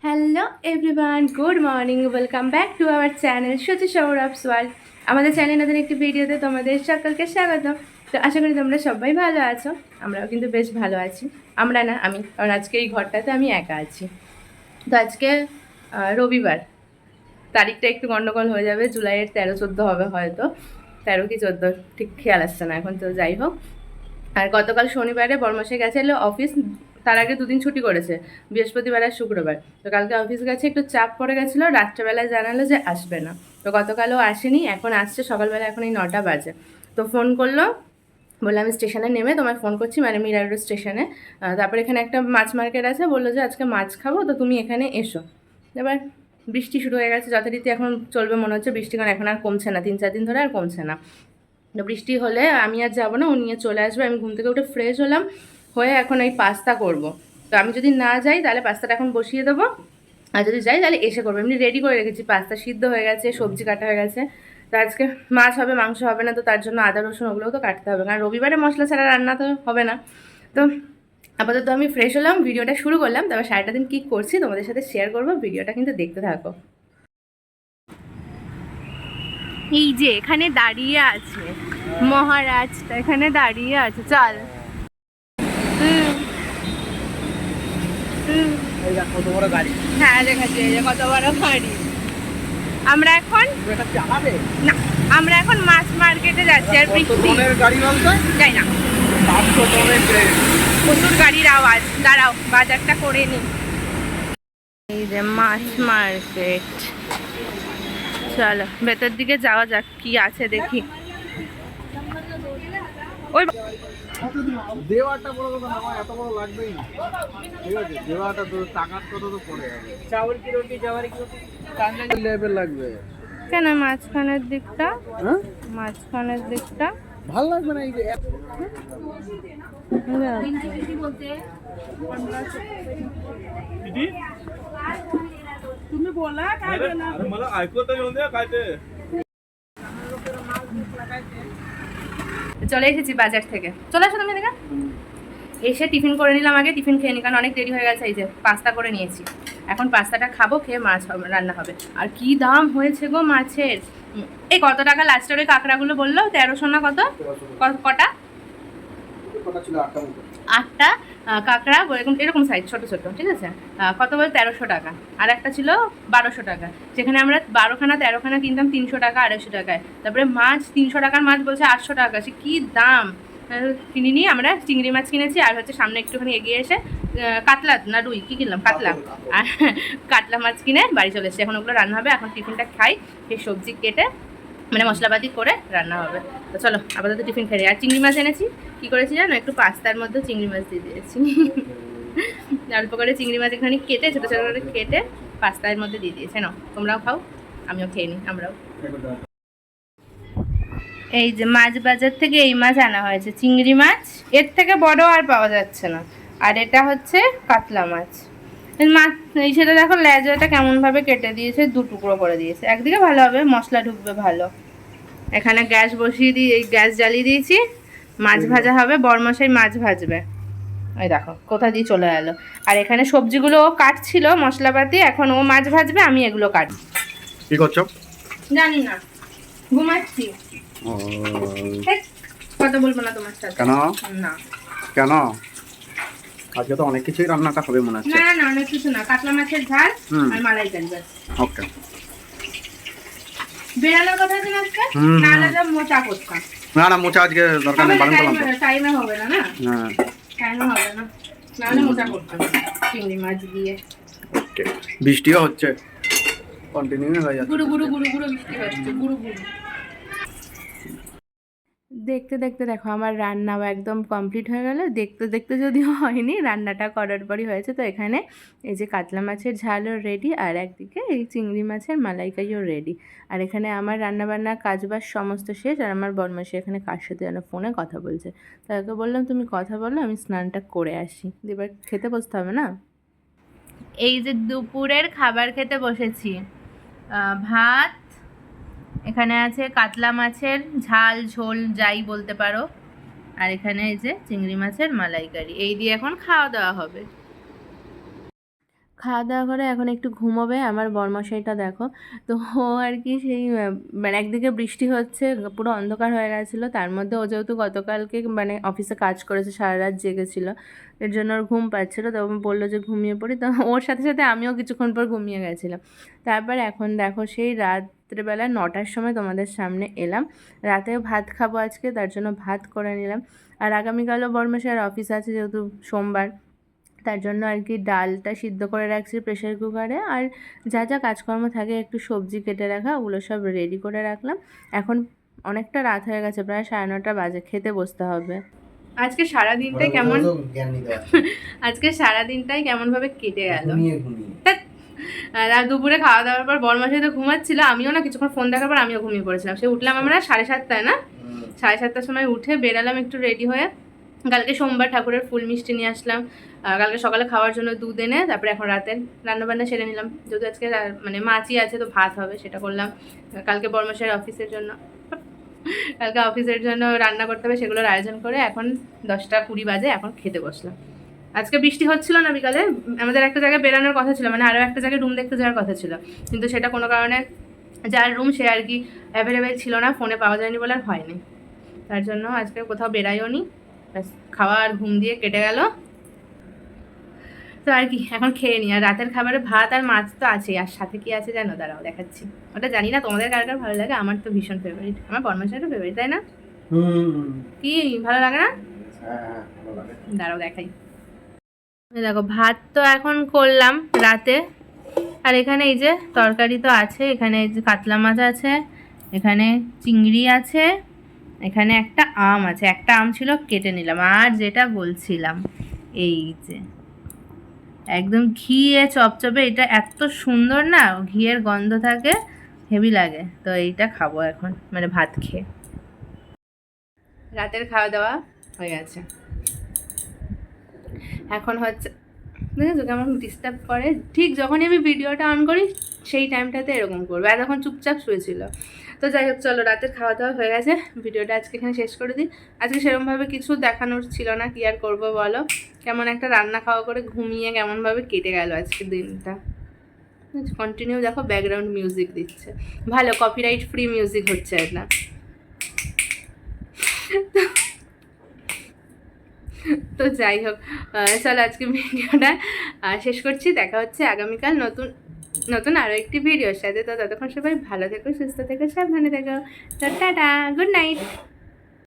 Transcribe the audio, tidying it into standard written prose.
Hello everyone, good morning, welcome back to our channel সূচি Sourav's world. আমাদের channel নতুন একটি ভিডিওতে তোমাদের সকলকে স্বাগত। তো আশা করি তোমরা সবাই ভালো আছো। আমরাও কিন্তু বেশ ভালো আছি। আমরা না, আমি, কারণ আজকে এই ঘরটাতে আমি একা আছি। তো আজকে রবিবার, তারিখটা একটু গন্ডগোল হয়ে যাবে, জুলাইয়ের 13-14 হবে হয়তো, 13 কি 14 ঠিক খেয়াল আসছে না এখন। তো যাই হোক, আর গতকাল শনিবারে বর্মশাই গেছিলো অফিস, তার আগে দুদিন ছুটি করেছে, বৃহস্পতিবার আর শুক্রবার। তো কালকে অফিস গেছে, একটু চাপ পড়ে গেছিলো, রাত্রেবেলায় জানালো যে আসবে না। তো গতকালও আসেনি, এখন আসছে সকালবেলা, এখন এই 9টা বাজে। তো ফোন করলো, বললাম আমি স্টেশনে নেমে তোমায় ফোন করছি, মানে মিরার রোড স্টেশনে। তারপর এখানে একটা মাছ মার্কেট আছে, বললো যে আজকে মাছ খাবো, তো তুমি এখানে এসো। এবার বৃষ্টি শুরু হয়ে গেছে, যথারীতি এখন চলবে মনে হচ্ছে বৃষ্টি, কারণ এখন আর কমছে না, 3-4 দিন ধরে আর কমছে না। তো বৃষ্টি হলে আমি আর যাবো না, ও নিয়ে চলে আসবে। আমি ঘুম থেকে উঠে ফ্রেশ হলাম, হয়ে এখন এই পাস্তা করব। তো আমি যদি না যাই তাহলে পাস্তাটা এখন বসিয়ে দেবো, আর যদি যাই তাহলে এসে করবো। এমনি রেডি করে রেখেছি, পাস্তা সিদ্ধ হয়ে গেছে, সবজি কাটা হয়ে গেছে। তো আজকে মাছ হবে, মাংস হবে না, তো তার জন্য আদা রসুন ওগুলোও তো কাটতে হবে, কারণ রবিবারে মশলা ছাড়া রান্না তো হবে না। তো আপাতত আমি ফ্রেশ হলাম, ভিডিওটা শুরু করলাম। তারপর সারাটা দিন কী করছি তোমাদের সাথে শেয়ার করবো, ভিডিওটা কিন্তু দেখতে থাকো। এই যে এখানে দাঁড়িয়ে আছে মহারাজটা, এখানে দাঁড়িয়ে আছে, চল। কত বড় গাড়ি, হ্যাঁ দেখাচ্ছি, এই যে কত বড় গাড়ি। আমরা এখন না, আমরা এখন মাছ মার্কেটে যাচ্ছি। আর বৃষ্টি গাড়ি বলতে যাই না, প্রচুর গাড়ির আওয়াজ। দাঁড়াও, বাজারটা করে নি। এই যে মাছ মার্কেট, চলো ভেতর দিকে যাওয়া যাক, কি আছে দেখি। ওই দেওয়াটা বড় কথা না, এত বড় লাগবেই না, ঠিক আছে? দেওয়াটা তো টাকার কথা তো পড়ে যাবে। চাউল কি রুটি, জওয়ারি কি রুটি, কাঁচা লেভেল লাগবে কেন? মাঝখানের দিকটা, হ্যাঁ মাঝখানের দিকটা ভালো লাগবে না। এই যে তুমি বলা খাইবে না, मला ऐकत येऊन द्या काय ते। চলে এসেছি বাজার থেকে, চলে আসো তুমি এদিকে। এসে টিফিন করে নিলাম, আগে টিফিন খেয়ে নি, কারণ অনেক দেরি হয়ে গেছে। এই যে পাস্তা করে নিয়েছি, এখন পাস্তাটা খাবো, খেয়ে মাছ রান্না হবে। আর কি দাম হয়েছে গো মাছের! এই কত টাকা লাস্টের ওই কাঁকড়াগুলো বললো? 1300 না কত? কটা? 8টা কাঁকড়া, এরকম এরকম সাইজ, ছোটো ছোটো, ঠিক আছে। কত বলে? 1300 টাকা। আর একটা ছিল 1200 টাকা। যেখানে আমরা 12খানা 13খানা কিনতাম 300 টাকা 250 টাকায়। তারপরে মাছ 300 টাকার মাছ বলছে 800 টাকা, সে কী দাম! কিনিনি, আমরা চিংড়ি মাছ কিনেছি, আর হচ্ছে সামনে একটুখানি এগিয়ে এসে কাতলা না রুই কী কিনলাম, কাতলা, আর কাতলা মাছ কিনে বাড়ি চলে এসেছি। এখন ওগুলো রান্না হবে, এখন টিফিনটা খাই, সেই সবজি কেটে মানে মশলাপাতি করে রান্না হবে। তো চলো আপাতত টিফিন খাই। আর চিংড়ি মাছ এনেছি, কী করেছি জানো? একটু পাস্তার মধ্যে চিংড়ি মাছ দিয়ে দিয়েছি। অল্প করে চিংড়ি মাছ এখানে কেটে ছোটো ছোটো করে কেটে পাস্তার মধ্যে দিয়ে দিয়েছে। নাও তোমরাও খাও, আমিও খেয়ে নিই, আমরাও। এই যে মাছ বাজার থেকে এই মাছ আনা হয়েছে, চিংড়ি মাছ, এর থেকে বড় আর পাওয়া যাচ্ছে না। আর এটা হচ্ছে কাতলা মাছ। মাছ এই সেটা দেখো, লেজাটা কেমনভাবে কেটে দিয়েছে, 2 টুকরো করে দিয়েছে। একদিকে ভালো হবে, মশলা ঢুকবে ভালো। এখানে গ্যাস বসিয়ে দিয়ে, এই গ্যাস জ্বালিয়ে দিয়েছি, মাছ ভাজা হবে, বরমশাই মাছ ভাজবে। ওই দেখো কোথা দিয়ে চলে গেলো। আর এখানে সবজিগুলো ও কাটছিল মশলাপাতি, এখন ও মাছ ভাজবে, আমি এগুলো কাটবো। কি করছো? জানি না, ঘুমাচ্ছি। কথা বলবো না তোমার সাথে। কেন? না কেন? আজকে তো অনেক কিছুই রান্নাটা হবে মনে হচ্ছে। না না, অনেক কিছু না, কাতলা মাছের ঝাল আর মালাইকারি ব্যাস। ওকে। বেড়ানোর কথা আছে না আজকে, না আলাদা মোচা করতাম। না না, মোচা আজকে দরকার নেই, বারণ করলাম তো। টাইমে হবে না, না হ্যাঁ টাইমে হবে না, নাহলে মোচা করতাম চিংড়ি মাছ দিয়ে। ওকে। বৃষ্টিও হচ্ছে, কন্টিনিউ হয়ে যাচ্ছে। গুরু গুরু গুরু গুরু বৃষ্টি হচ্ছে, গুরু গুরু। দেখতে দেখতে দেখো আমার রান্নাও একদম কমপ্লিট হয়ে গেল। দেখতে দেখতে যদিও হয়নি, রান্নাটা করার পরই হয়েছে। তো এখানে এই যে কাতলা মাছের ঝালও রেডি, আর একদিকে এই চিংড়ি মাছের মালাইকারিও রেডি। আর এখানে আমার রান্নাবান্না কাজবাজ সমস্ত শেষ। আর আমার বরমাসি এখানে কার সাথে যেন ফোনে কথা বলছে। তাকে বললাম তুমি কথা বলো, আমি স্নানটা করে আসি, এবার খেতে বসতে হবে না। এই যে দুপুরের খাবার খেতে বসেছি, ভাত, এখানে আছে কাতলা মাছের ঝাল ঝোল যাই বলতে পারো, আর এখানে এই যে চিংড়ি মাছের মালাইকারি। এই দিয়ে এখন খাওয়া দাওয়া হবে। খাওয়া দাওয়া করে এখন একটু ঘুমোবে আমার বরমশাইটা দেখো। তো ও আর কি সেই মানে একদিকে বৃষ্টি হচ্ছে, পুরো অন্ধকার হয়ে গেছিলো, তার মধ্যে ও যেহেতু গতকালকে মানে অফিসে কাজ করেছে, সারা রাত জেগেছিলো, এর জন্য ওর ঘুম পাচ্ছিলো। তো বললো যে ঘুমিয়ে পড়ি, তো ওর সাথে সাথে আমিও কিছুক্ষণ পর ঘুমিয়ে গেছিলাম। তারপর এখন দেখো সেই রাত্রেবেলা 9টার সময় তোমাদের সামনে এলাম। রাতেও ভাত খাবো আজকে, তার জন্য ভাত করে নিলাম। আর আগামীকালও বরমশাইয়ের অফিস আছে, যেহেতু সোমবার, তার জন্য আর কি ডালটা সিদ্ধ করে রাখছি প্রেশার কুকারে, আর যা যা কাজকর্ম থাকে একটু সবজি কেটে রাখা, ওগুলো সব রেডি করে রাখলাম। এখন অনেকটা রাত হয়ে গেছে, প্রায় 9:30 বাজে, খেতে বসতে হবে। আজকে সারাদিনটাই কেমন আজকে সারাদিনটাই কেমনভাবে কেটে গেল। আর দুপুরে খাওয়া দাওয়ার পর বরমাসাই তো ঘুমাচ্ছিল, আমিও না কিছুক্ষণ ফোন দেখার পর আমিও ঘুমিয়ে পড়েছিলাম। সে উঠলাম আমরা 7:30 না, 7:30 সময় উঠে বেরালাম একটু রেডি হয়ে। কালকে সোমবার, ঠাকুরের ফুল মিষ্টি নিয়ে আসলাম কালকে সকালে খাওয়ার জন্য দুধ এনে। তারপরে এখন রাতে রান্নাবান্না সেরে নিলাম, যেহেতু আজকে মানে মাছই আছে তো ভাত হবে, সেটা করলাম। কালকে বরমাসাইয়ের অফিসের জন্য রান্না করতে হবে, সেগুলোর আয়োজন করে এখন 10:20 বাজে, এখন খেতে বসলাম। আজকে বৃষ্টি হচ্ছিল না বিকালে, আমাদের একটা জায়গায় বেরানোর কথা ছিল, মানে আরও একটা জায়গায় রুম দেখতে যাওয়ার কথা ছিল, কিন্তু সেটা কোনো কারণে যার রুম সে আর কি অ্যাভেলেবেল ছিল না, ফোনে পাওয়া যায়নি বলে আর হয়নি। তার জন্য আজকে কোথাও বেরাইও নি, খাওয়া আর ঘুম দিয়ে কেটে গেল। তো আর কি এখন খেয়ে নিই। আর রাতের খাবারে ভাত আর মাছ তো আছেই, আর সাথে কি আছে জানো, দাঁড়াও দেখাচ্ছি। ওটা জানি না তোমাদের কার কার ভালো লাগে, আমার তো ভীষণ ফেভারিট, আমার বর্মাশাইয়েরও ফেভারিট, তাই না? কি ভালো লাগে না? দাঁড়াও দেখাই। দেখো ভাত তো এখন করলাম রাতে, আর এখানে এই যে তরকারি তো আছে, এখানে এই যে কাতলা মাছ আছে, এখানে চিংড়ি আছে, এখানে একটা আম আছে, একটা আম ছিল কেটে নিলাম। আর যেটা বলছিলাম, এই যে একদম ঘিয়ে চপচপে, এটা এত সুন্দর না, ঘিয়ের গন্ধ থাকে, হেভি লাগে। তো এইটা খাবো এখন, মানে ভাত খেয়ে। রাতের খাওয়া দাওয়া হয়ে গেছে, এখন হচ্ছে দেখেছো কেমন ডিস্টার্ব করে, ঠিক যখনই আমি ভিডিওটা অন করি সেই টাইমটাতে এরকম করবে। আর এখন চুপচাপ শুয়েছিল। তো যাই হোক, চলো রাতের খাওয়া দাওয়া হয়ে গেছে, ভিডিওটা আজকে এখানে শেষ করে দিই। আজকে সেরকমভাবে কিছু দেখানোর ছিল না, কি আর করবো বলো, কেমন একটা রান্না খাওয়া করে ঘুমিয়ে কেমনভাবে কেটে গেল আজকের দিনটা। কন্টিনিউ দেখো ব্যাকগ্রাউন্ড মিউজিক দিচ্ছে, ভালো কপিরাইট ফ্রি মিউজিক হচ্ছে এটা। তো যাই হোক, চলো আজকে ভিডিওটা শেষ করছি। দেখা হচ্ছে আগামীকাল নতুন নতুন আরও একটি ভিডিওর সাথে। তো ততক্ষণ সবাই ভালো থেকো, সুস্থ থেকো, সাবধানে থেকো। তো টাটা, গুড নাইট।